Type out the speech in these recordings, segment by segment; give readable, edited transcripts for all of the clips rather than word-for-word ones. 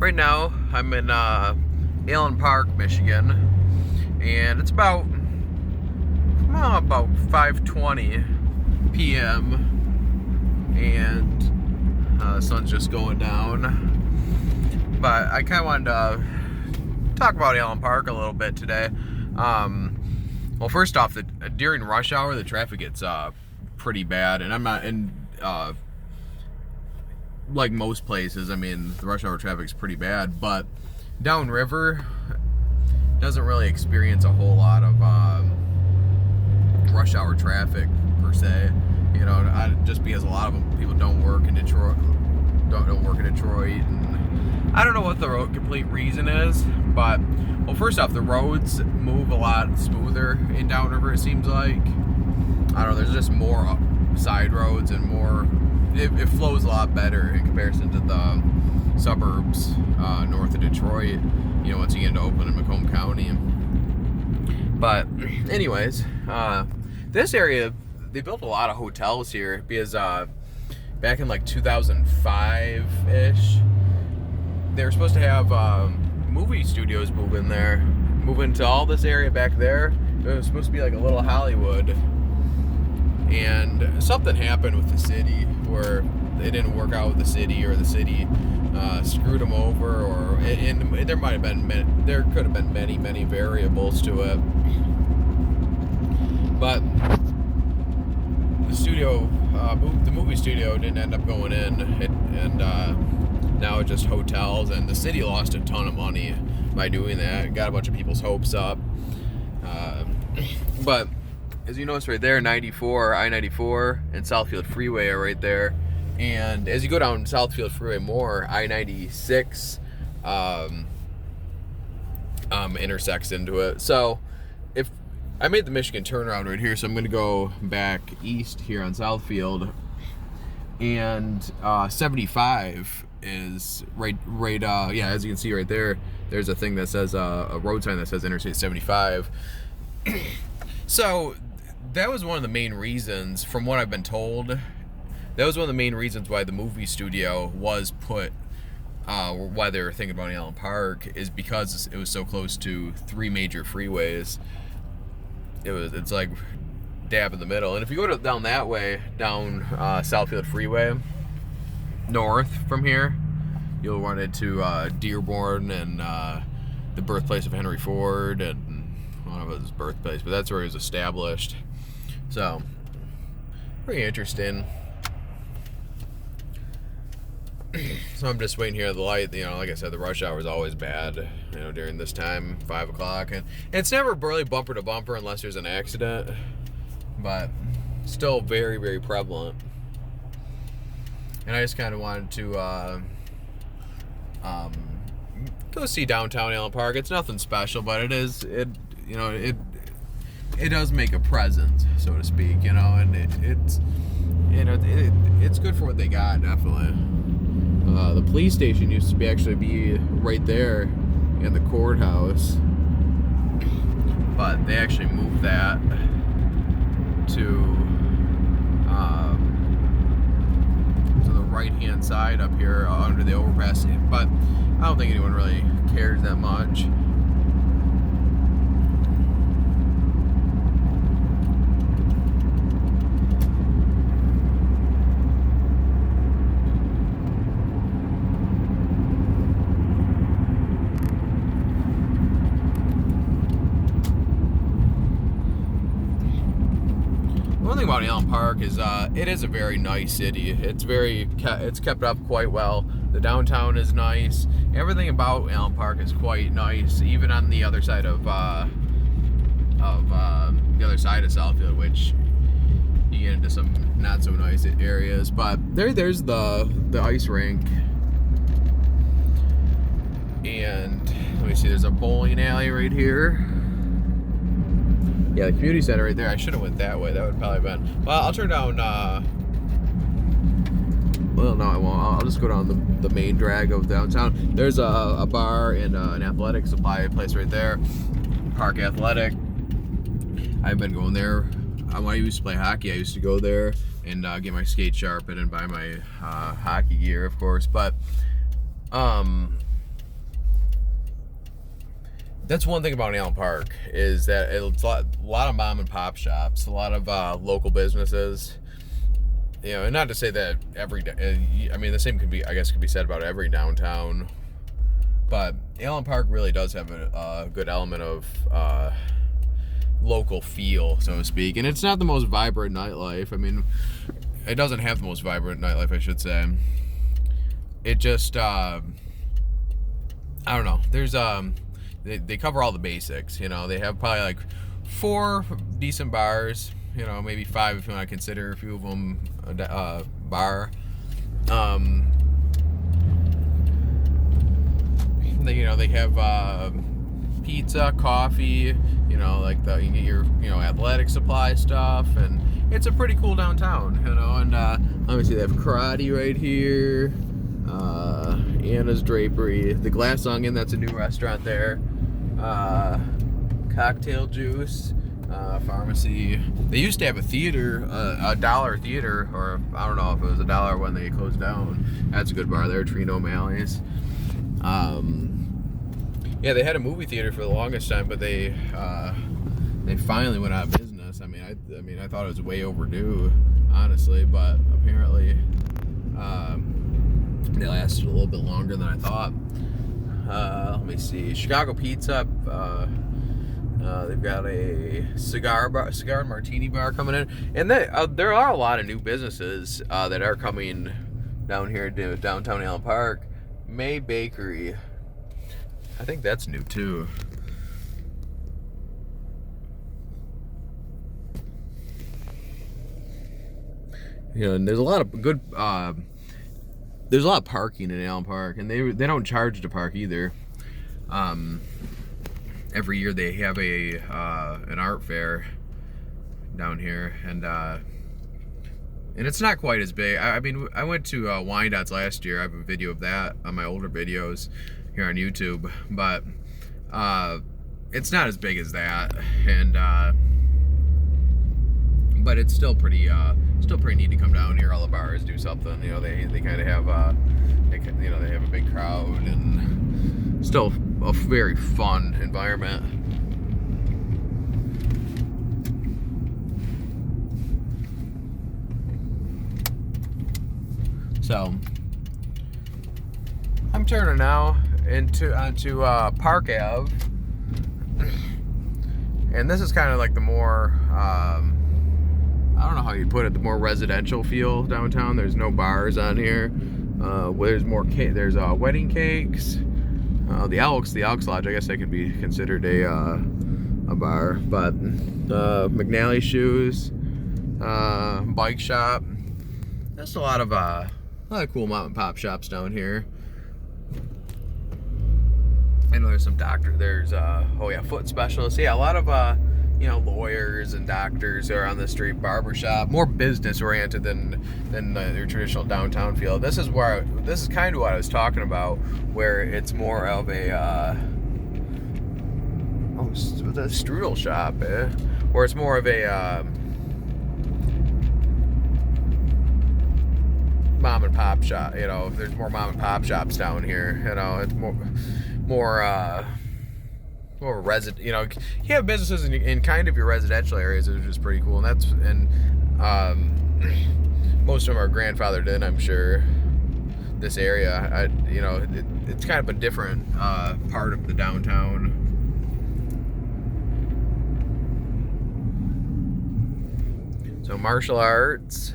Right now, I'm in Allen Park, Michigan, and it's about 5:20 p.m. and the sun's just going down. But I kind of wanted to talk about Allen Park a little bit today. Well, first off, during rush hour, the traffic gets pretty bad, and I'm not in. Like most places, I mean, the rush hour traffic's pretty bad, but downriver doesn't really experience a whole lot of rush hour traffic per se. You know, just because a lot of people don't work in Detroit, and I don't know what the complete reason is, but well, first off, the roads move a lot smoother in downriver. It seems like I don't know. There's just more side roads and more. It flows a lot better in comparison to the suburbs north of Detroit, you know, once you get into Oakland and Macomb County. But anyways, this area, they built a lot of hotels here because back in like 2005-ish, they were supposed to have movie studios move into all this area back there. It was supposed to be like a little Hollywood. And something happened with the city where it didn't work out with the city, or the city screwed them over, or there might have been there could have been many variables to it. But the movie studio didn't end up going in, and now it's just hotels. And the city lost a ton of money by doing that. It got a bunch of people's hopes up, but. As you notice right there, I-94 and Southfield Freeway are right there. And as you go down Southfield Freeway more, I-96 intersects into it. So if I made the Michigan turnaround right here, so I'm going to go back east here on Southfield. And 75 is right, as you can see right there, there's a thing that says, a road sign that says Interstate 75. So that was one of the main reasons, from what I've been told, that was one of the main reasons why the movie studio was put, why they were thinking about Allen Park, is because it was so close to three major freeways. It's like dab in the middle. And if you go down that way, down Southfield Freeway, north from here, you'll run into Dearborn and the birthplace of Henry Ford, and I don't know if it was his birthplace, but that's where he was established. So, pretty interesting. So I'm just waiting here at the light. You know, like I said, the rush hour is always bad, you know, during this time, 5 o'clock. And it's never really bumper to bumper unless there's an accident, but still very, very prevalent. And I just kind of wanted to go see downtown Allen Park. It's nothing special, but it does make a presence, so to speak, you know, and it's good for what they got, definitely. The police station used to be right there in the courthouse, but they actually moved that to the right-hand side up here under the overpass, but I don't think anyone really cares that much. One thing about Allen Park is it is a very nice city. It's kept up quite well. The downtown is nice. Everything about Allen Park is quite nice, even on the other side of Southfield, which you get into some not so nice areas. But there's the ice rink, and let me see. There's a bowling alley right here. Yeah, the community center right there. I should have went that way. That would probably have been. Well, I'll turn down. Well, no, I won't. I'll just go down the main drag of downtown. There's a bar and an athletic supply place right there. Park Athletic. I've been going there. When I used to play hockey, I used to go there and get my skate sharpened and buy my hockey gear, of course. But That's one thing about Allen Park is that it's a lot of mom and pop shops, a lot of local businesses. You know, and not to say that I mean, the same could be said about every downtown. But Allen Park really does have a good element of local feel, so to speak. And it's not the most vibrant nightlife. I mean, it doesn't have the most vibrant nightlife, I should say. It just, I don't know. There's, they cover all the basics, you know. They have probably like 4 decent bars, you know, maybe 5 if you want to consider a few of them a bar. They have pizza, coffee, you know, like you get your, you know, athletic supply stuff, and it's a pretty cool downtown, you know. And obviously they have karate right here, Anna's Drapery, the Glass Onion, that's a new restaurant there, Cocktail Juice, pharmacy. They used to have a theater, a dollar theater, or I don't know if it was $1 when they closed down. That's a good bar there, Trina O'Malley's. Yeah, they had a movie theater for the longest time, but they finally went out of business. I mean, I thought it was way overdue, honestly, but apparently they lasted a little bit longer than I thought. Let me see, Chicago Pizza. They've got a cigar and martini bar coming in, and there are a lot of new businesses that are coming down here to downtown Allen Park. May Bakery, I think that's new too. You know, and there's a lot of good. There's a lot of parking in Allen Park, and they don't charge to park either. Every year they have an art fair down here, and it's not quite as big. I mean, I went to Wyandottes last year. I have a video of that on my older videos here on YouTube, but it's not as big as that, and but it's still pretty neat to come down here. All the bars do something, you know. They kind of have they have a big crowd, and still a very fun environment. So I'm turning now onto Park Ave, and this is kind of like the more I don't know how you put it, the more residential feel downtown. There's no bars on here. There's more there's wedding cakes. The Elks Lodge, I guess that could be considered a bar, but McNally Shoes, bike shop. There's a lot of cool mom and pop shops down here. I know there's some there's foot specialists. Yeah, a lot of lawyers and doctors are on the street. Barbershop, more business oriented than your traditional downtown feel. This is kind of what I was talking about, where it's more of a the strudel shop, where it's more of a mom and pop shop. You know, there's more mom and pop shops down here. You know, it's more resident. You know, you have businesses in kind of your residential areas, which is pretty cool, and most of them are grandfathered in, I'm sure. This area, it's kind of a different part of the downtown. So martial arts,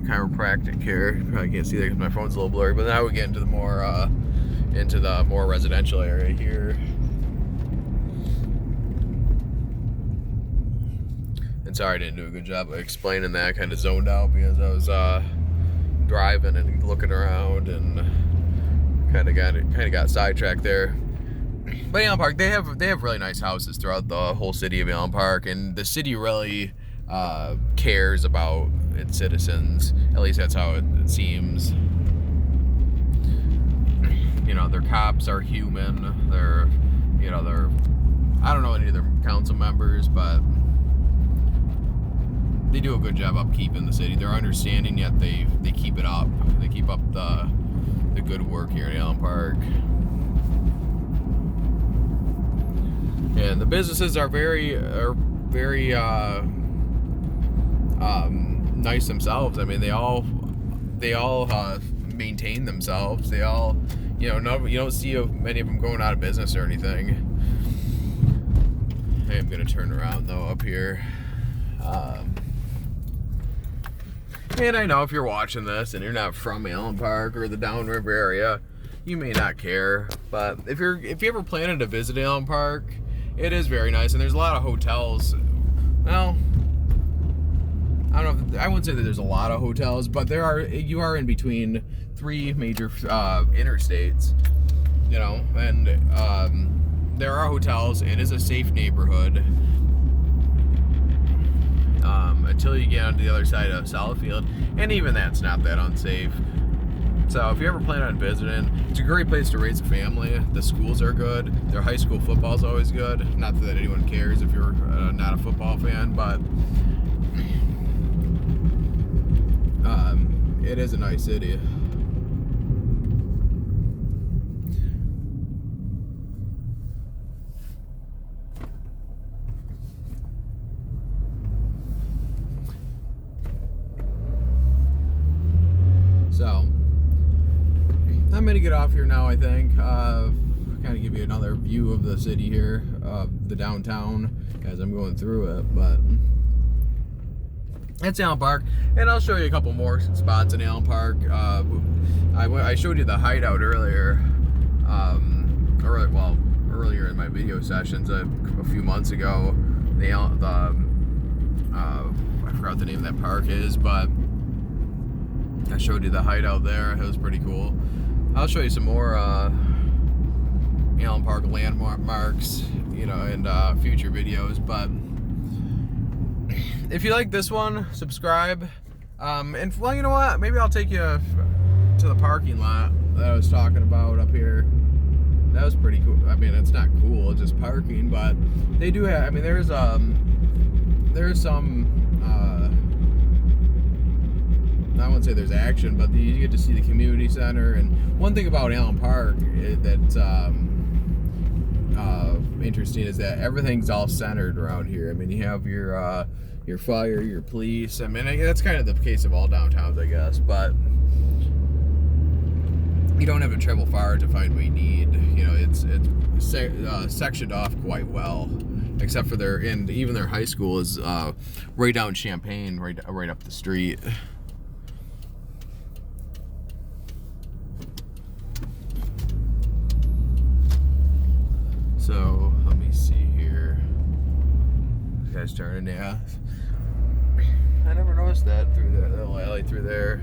chiropractic care. You probably can't see that because my phone's a little blurry, but now we get into the more residential area here. And sorry I didn't do a good job of explaining that. I kind of zoned out because I was driving and looking around and kind of got sidetracked there. But Allen Park, they have really nice houses throughout the whole city of Allen Park, and the city really cares about its citizens. At least that's how it seems. You know, their cops are human. They're I don't know any of their council members, but they do a good job upkeeping the city. They're understanding, yet they keep it up. They keep up the good work here at Allen Park. And the businesses are very nice themselves. I mean, they all maintain themselves. They all, you don't see many of them going out of business or anything. I am gonna turn around though up here. And I know if you're watching this and you're not from Allen Park or the Downriver area, you may not care. But if you ever planning to visit Allen Park, it is very nice, and there's a lot of hotels. Well, I don't know. I wouldn't say that there's a lot of hotels, but you are in between 3 major interstates, and there are hotels. It is a safe neighborhood until you get onto the other side of Southfield, and even that's not that unsafe. So if you ever plan on visiting, it's a great place to raise a family. The schools are good. Their high school football is always good. Not that anyone cares if you're not a football fan, but it is a nice city. So I'm gonna get off here now, I think. Kind of give you another view of the city here, the downtown, as I'm going through it. But that's Allen Park, and I'll show you a couple more spots in Allen Park. I showed you the hideout earlier, earlier in my video sessions a few months ago. I forgot what the name of that park is, but I showed you the hideout there. It was pretty cool. I'll show you some more Allen Park landmarks, in future videos. But if you like this one, subscribe. And well, you know what? Maybe I'll take you to the parking lot that I was talking about up here. That was pretty cool. I mean, it's not cool, it's just parking, but they do have. I mean, there's some. I wouldn't say there's action, but you get to see the community center. And one thing about Allen Park that's interesting is that everything's all centered around here. I mean, you have your fire, your police. I mean, that's kind of the case of all downtowns, I guess. But you don't have to travel far to find what you need. It's sectioned off quite well, except for even their high school is right down Champaign, right up the street. So let me see here. This guy's turning, yeah. I never noticed that through the little alley through there.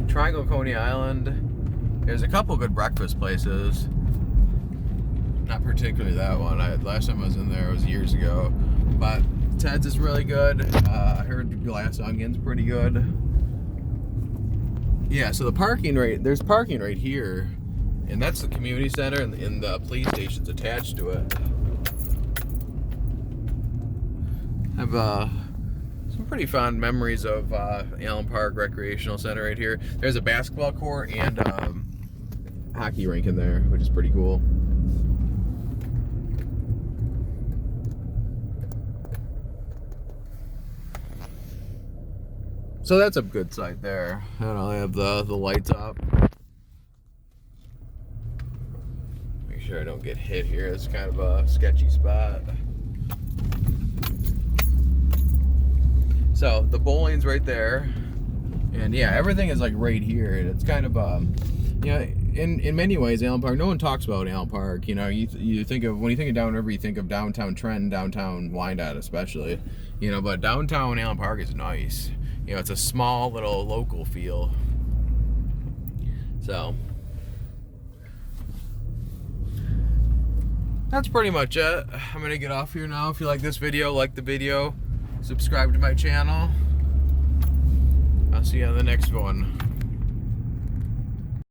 Triangle Coney Island. There's a couple good breakfast places. Not particularly that one. Last time I was in there was years ago. But Ted's is really good. I heard Glass Onion's pretty good. Yeah, so there's parking right here. And that's the community center, and the police station's attached to it. I have some pretty fond memories of Allen Park Recreational Center right here. There's a basketball court and hockey rink in there, which is pretty cool. So that's a good site there. I don't know, they have the lights up. Make sure I don't get hit here. It's kind of a sketchy spot. So the bowling's right there, and yeah, everything is like right here. It's kind of in many ways, Allen Park. No one talks about Allen Park. You think of, when you think of Downriver, you think of downtown Trenton, downtown Wyandotte, especially. But downtown Allen Park is nice. It's a small little local feel. So that's pretty much it. I'm gonna get off here now. If you like this video, like the video, subscribe to my channel. I'll see you on the next one.